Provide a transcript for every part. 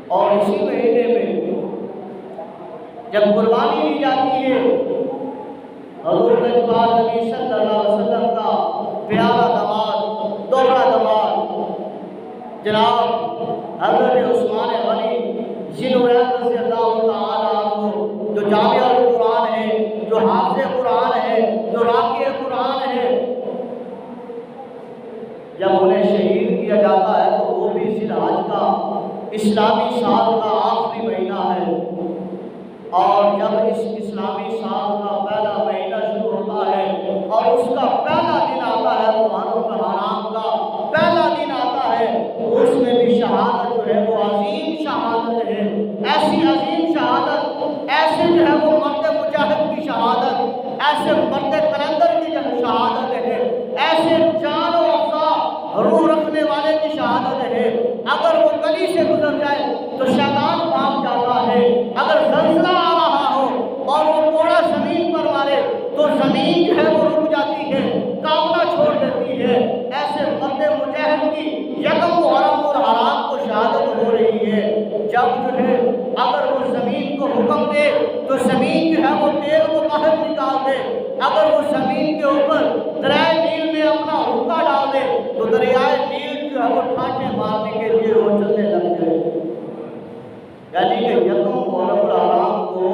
اور اسی مہینے میں جب قربانی لی جاتی ہے، حضور نجبال نبی صلی اللہ علیہ وسلم کا پیارا داماد، دوہرا داماد جناب حضرت عثمان غنی ذی النورین رضی اللہ تعالیٰ عنہ، جو جامع القرآن ہے، جو حافظ قرآن ہے، جو راقی قرآن ہے، جب انہیں شہید کیا جاتا ہے تو وہ بھی ذی الحج کا اسلامی سال کا آخری مہینہ ہے، اور جب اس اسلامی سال کا پہلا مہینہ شروع ہوتا ہے اور اس کا پہلا دن آتا ہے، محرم الحرام کا پہلا دن آتا ہے، تو اس میں بھی شہادت جو ہے وہ عظیم شہادت ہے، ایسی عظیم شہادت، ایسے جو ہے وہ مرد مجاہد کی شہادت، ایسے مرد قلندر کی شہادت ہے، ایسے جان و افزا روح رکھنے والے کی شہادت ہے۔ اگر وہ گلی سے گزر جائے تو شیطان بھاگ جاتا ہے، اگر زلزلہ آ رہا ہو اور وہ کوڑا زمین پر مارے تو زمین جو ہے وہ رک جاتی ہے، کانپنا چھوڑ دیتی ہے۔ ایسے مرد مجاہد کی یکم محرم اور حرام کو شہادت ہو رہی ہے، جب جو ہے اگر وہ زمین کو حکم دے تو زمین جو ہے وہ تیل کو باہر نکال دے، اگر وہ زمین کے اوپر دریائے نیل میں اپنا حکا ڈال دے تو دریائے نیل جو ہے وہ ٹھاٹے مارنے کے لیے وہ چلنے لگ جائے۔ یعنی کہ یکم محرم الحرام کو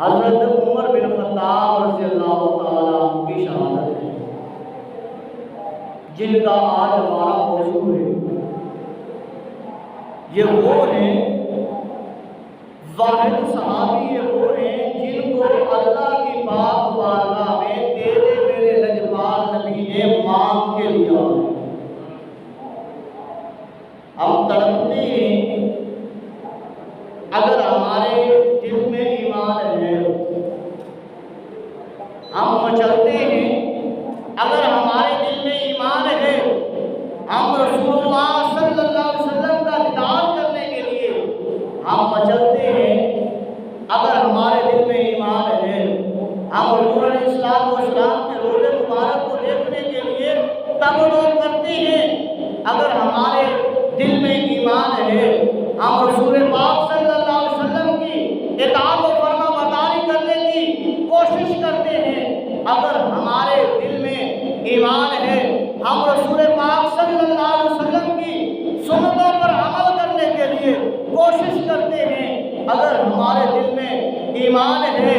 حضرت عمر بن خطاب رضی اللہ تعالیٰ عنہ کی شہادت ہے، جن کا آج ہمارا موضوع ہے۔ یہ وہ ہیں واحد صحابی، یہ وہ ہیں جن کو اللہ کی پاک بارگاہ میں تیرے میرے لجپال نبی نے مانگ کے لیا ہے۔ ہم تڑپتے ہیں اگر ہمارے دل میں ایمان ہے، ہم مچلتے ہیں اگر ہمارے دل میں ایمان ہے، ہم رسول اللہ صلی اللہ علیہ وسلم کا دیدار کرنے کے لیے ہم مچلتے ہیں اگر ہمارے دل میں ایمان ہے، ہم حضور علیہ السلام کے روضے مبارک کو دیکھنے کے لیے تب لوگ کرتے ہیں اگر ہمارے دل میں ایمان ہے، ہم رسول پاک صلی اللہ علیہ وسلم کی اطاعت و فرما برداری کرنے کی کوشش کرتے ہیں اگر ہمارے دل میں ایمان ہے، ہم رسول پاک صلی اللہ علیہ وسلم کی سنتوں پر عمل کرنے کے لیے کوشش کرتے ہیں اگر ہمارے دل میں ایمان ہے،